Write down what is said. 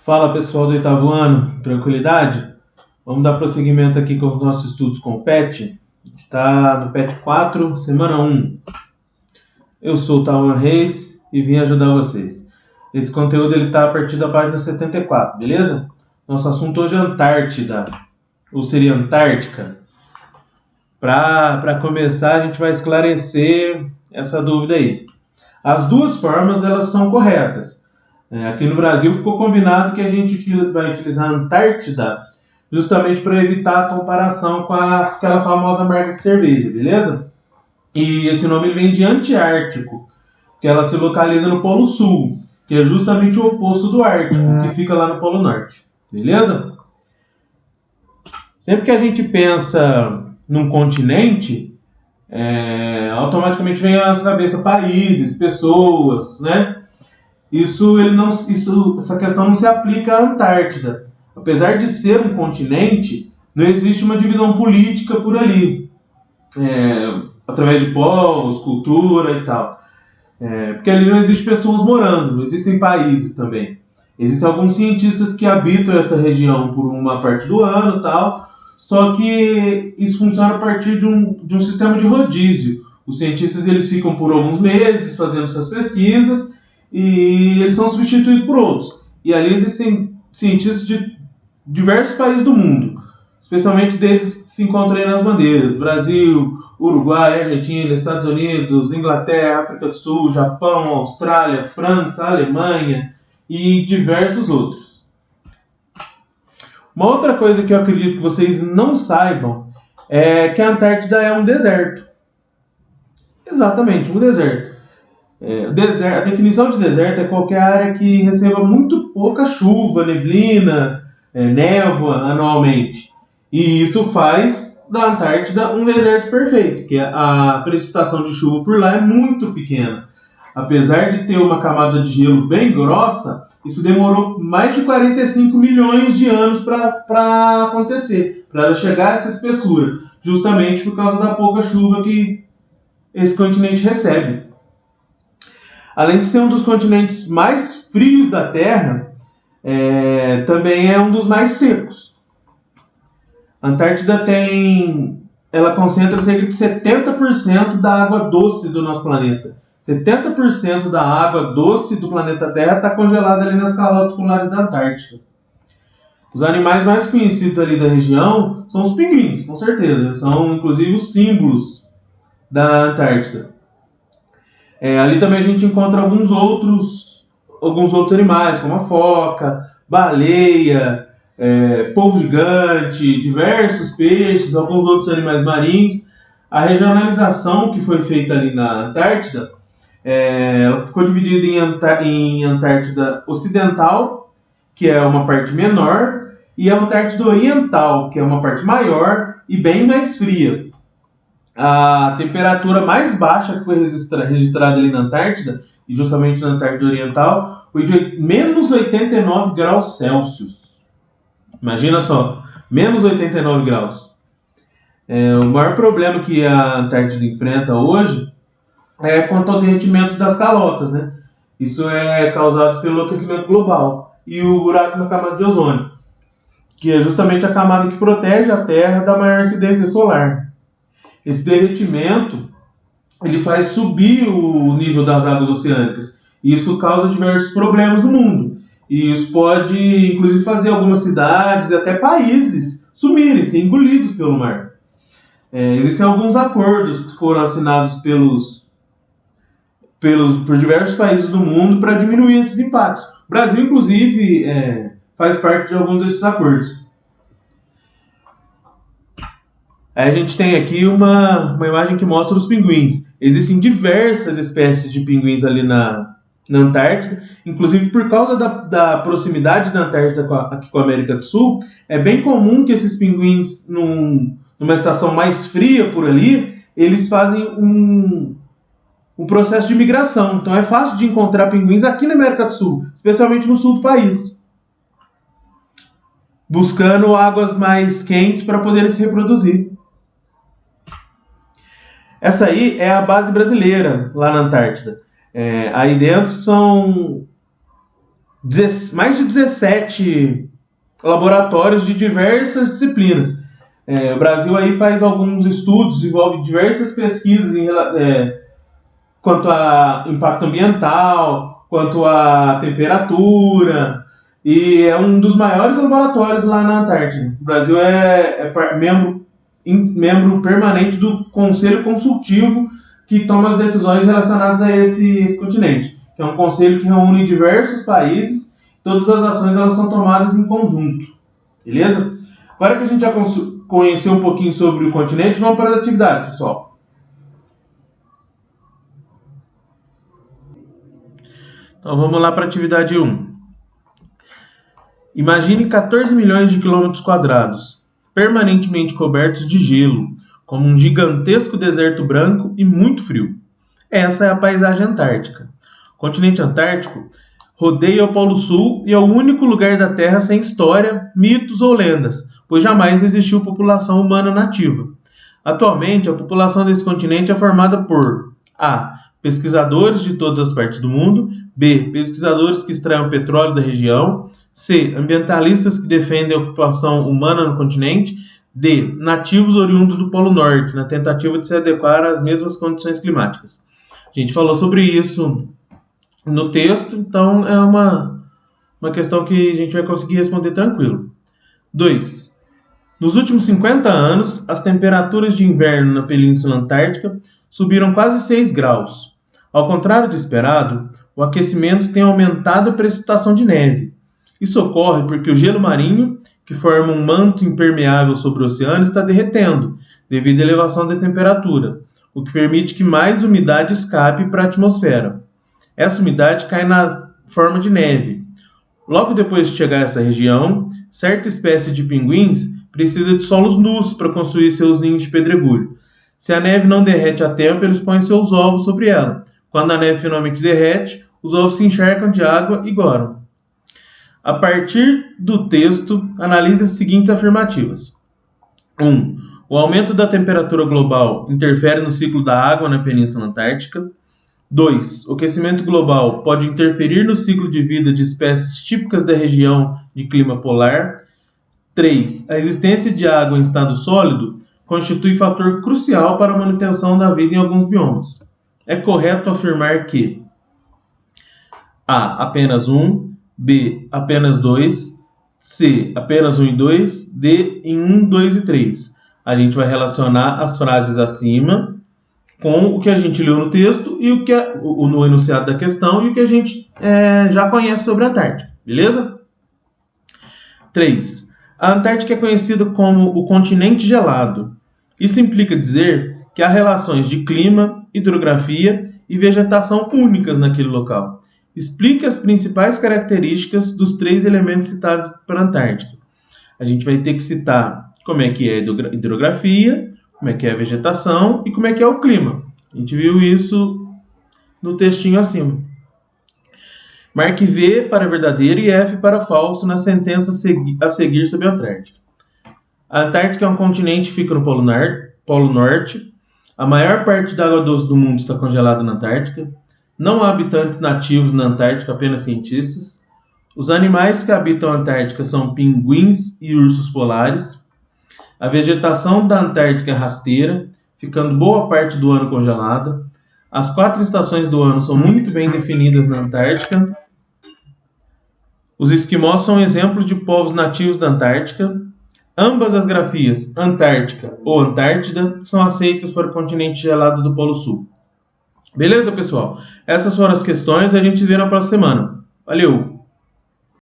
Fala pessoal do oitavo ano, tranquilidade? Vamos dar prosseguimento aqui com os nossos estudos com o PET. A gente está no PET 4, semana 1. Eu sou o Tauan Reis e vim ajudar vocês. Esse conteúdo está a partir da página 74, beleza? Nosso assunto hoje é Antártida, ou seria Antártica. Para começar, a gente vai esclarecer essa dúvida aí. As duas formas elas são corretas. Aqui no Brasil ficou combinado que a gente vai utilizar a Antártida justamente para evitar a comparação com aquela famosa marca de cerveja, beleza? E esse nome vem de Antiártico, que ela se localiza no Polo Sul, que é justamente o oposto do Ártico, que fica lá no Polo Norte, beleza? Sempre que a gente pensa num continente, automaticamente vem à nossa cabeça países, pessoas, né? Essa questão não se aplica à Antártida. Apesar de ser um continente, não existe uma divisão política por ali, através de povos, cultura e tal. Porque ali não existe pessoas morando, não existem países também. Existem alguns cientistas que habitam essa região por uma parte do ano e tal, só que isso funciona a partir de um sistema de rodízio. Os cientistas eles ficam por alguns meses fazendo suas pesquisas e eles são substituídos por outros. E ali existem cientistas de diversos países do mundo, especialmente desses que se encontram aí nas bandeiras: Brasil, Uruguai, Argentina, Estados Unidos, Inglaterra, África do Sul, Japão, Austrália, França, Alemanha e diversos outros. Uma outra coisa que eu acredito que vocês não saibam é que a Antártida é um deserto. Exatamente, um deserto. A definição de deserto é qualquer área que receba muito pouca chuva, neblina, névoa anualmente. E isso faz da Antártida um deserto perfeito, que a precipitação de chuva por lá é muito pequena. Apesar de ter uma camada de gelo bem grossa, isso demorou mais de 45 milhões de anos para acontecer, para ela chegar a essa espessura, justamente por causa da pouca chuva que esse continente recebe. Além de ser um dos continentes mais frios da Terra, também é um dos mais secos. A Antártida ela concentra cerca de 70% da água doce do nosso planeta. 70% da água doce do planeta Terra está congelada ali nas calotas polares da Antártica. Os animais mais conhecidos ali da região são os pinguins, com certeza. São inclusive os símbolos da Antártida. Ali também a gente encontra alguns outros animais, como a foca, baleia, polvo gigante, diversos peixes, alguns outros animais marinhos. A regionalização que foi feita ali na Antártida, ela ficou dividida em Antártida Ocidental, que é uma parte menor, e a Antártida Oriental, que é uma parte maior e bem mais fria. A temperatura mais baixa que foi registrada ali na Antártida, e justamente na Antártida Oriental, foi de menos 89 graus Celsius. Imagina só, menos 89 graus. O maior problema que a Antártida enfrenta hoje é quanto ao derretimento das calotas, né? Isso é causado pelo aquecimento global e o buraco na camada de ozônio, que é justamente a camada que protege a Terra da maior incidência solar. Esse derretimento ele faz subir o nível das águas oceânicas. E isso causa diversos problemas no mundo. E isso pode, inclusive, fazer algumas cidades e até países sumirem, serem engolidos pelo mar. Existem alguns acordos que foram assinados por diversos países do mundo para diminuir esses impactos. O Brasil, inclusive, faz parte de alguns desses acordos. Aí a gente tem aqui uma imagem que mostra os pinguins. Existem diversas espécies de pinguins ali na Antártida, inclusive por causa da proximidade da Antártida aqui com a América do Sul, é bem comum que esses pinguins, numa estação mais fria por ali, eles fazem um processo de migração. Então é fácil de encontrar pinguins aqui na América do Sul, especialmente no sul do país, buscando águas mais quentes para poderem se reproduzir. Essa aí é a base brasileira lá na Antártida. Aí dentro são mais de 17 laboratórios de diversas disciplinas. O Brasil aí faz alguns estudos, desenvolve diversas pesquisas quanto a impacto ambiental, quanto a temperatura, e é um dos maiores laboratórios lá na Antártida. O Brasil é membro permanente do Conselho Consultivo que toma as decisões relacionadas a esse continente, que é um conselho que reúne diversos países, todas as ações elas são tomadas em conjunto, beleza? Agora que a gente já conheceu um pouquinho sobre o continente, vamos para as atividades, pessoal. Então vamos lá para a atividade 1. Imagine 14 milhões de quilômetros quadrados, permanentemente cobertos de gelo, como um gigantesco deserto branco e muito frio. Essa é a paisagem antártica. O continente antártico rodeia o Polo Sul e é o único lugar da Terra sem história, mitos ou lendas, pois jamais existiu população humana nativa. Atualmente, a população desse continente é formada por A. Pesquisadores de todas as partes do mundo, B. Pesquisadores que extraem o petróleo da região, C. Ambientalistas que defendem a ocupação humana no continente, D. Nativos oriundos do Polo Norte, na tentativa de se adequar às mesmas condições climáticas. A gente falou sobre isso no texto, então é uma questão que a gente vai conseguir responder tranquilo. 2. Nos últimos 50 anos, as temperaturas de inverno na Península Antártica subiram quase 6 graus. Ao contrário do esperado, o aquecimento tem aumentado a precipitação de neve. Isso ocorre porque o gelo marinho, que forma um manto impermeável sobre o oceano, está derretendo, devido à elevação da temperatura, o que permite que mais umidade escape para a atmosfera. Essa umidade cai na forma de neve. Logo depois de chegar a essa região, certa espécie de pinguins precisa de solos nus para construir seus ninhos de pedregulho. Se a neve não derrete a tempo, eles põem seus ovos sobre ela. Quando a neve finalmente derrete, os ovos se encharcam de água e goram. A partir do texto, analise as seguintes afirmativas. 1. O aumento da temperatura global interfere no ciclo da água na Península Antártica. 2. O aquecimento global pode interferir no ciclo de vida de espécies típicas da região de clima polar. 3. A existência de água em estado sólido constitui fator crucial para a manutenção da vida em alguns biomas. É correto afirmar que A. Apenas 1, B. Apenas 2, C. Apenas 1 e 2, D. Em 1, 2 e 3. A gente vai relacionar as frases acima com o que a gente leu no texto e no enunciado da questão e o que a gente já conhece sobre a Antártica, beleza? 3. A Antártica é conhecida como o continente gelado. Isso implica dizer que há relações de clima, hidrografia e vegetação únicas naquele local. Explique as principais características dos 3 elementos citados para a Antártica. A gente vai ter que citar como é que é a hidrografia, como é que é a vegetação e como é que é o clima. A gente viu isso no textinho acima. Marque V para verdadeiro e F para falso na sentença a seguir sobre a Antártica. A Antártica é um continente que fica no Polo Norte. A maior parte da água doce do mundo está congelada na Antártica. Não há habitantes nativos na Antártica, apenas cientistas. Os animais que habitam a Antártica são pinguins e ursos polares. A vegetação da Antártica é rasteira, ficando boa parte do ano congelada. As 4 estações do ano são muito bem definidas na Antártica. Os esquimós são exemplos de povos nativos da Antártica. Ambas as grafias, Antártica ou Antártida, são aceitas para o continente gelado do Polo Sul. Beleza, pessoal? Essas foram as questões e a gente vê na próxima semana. Valeu!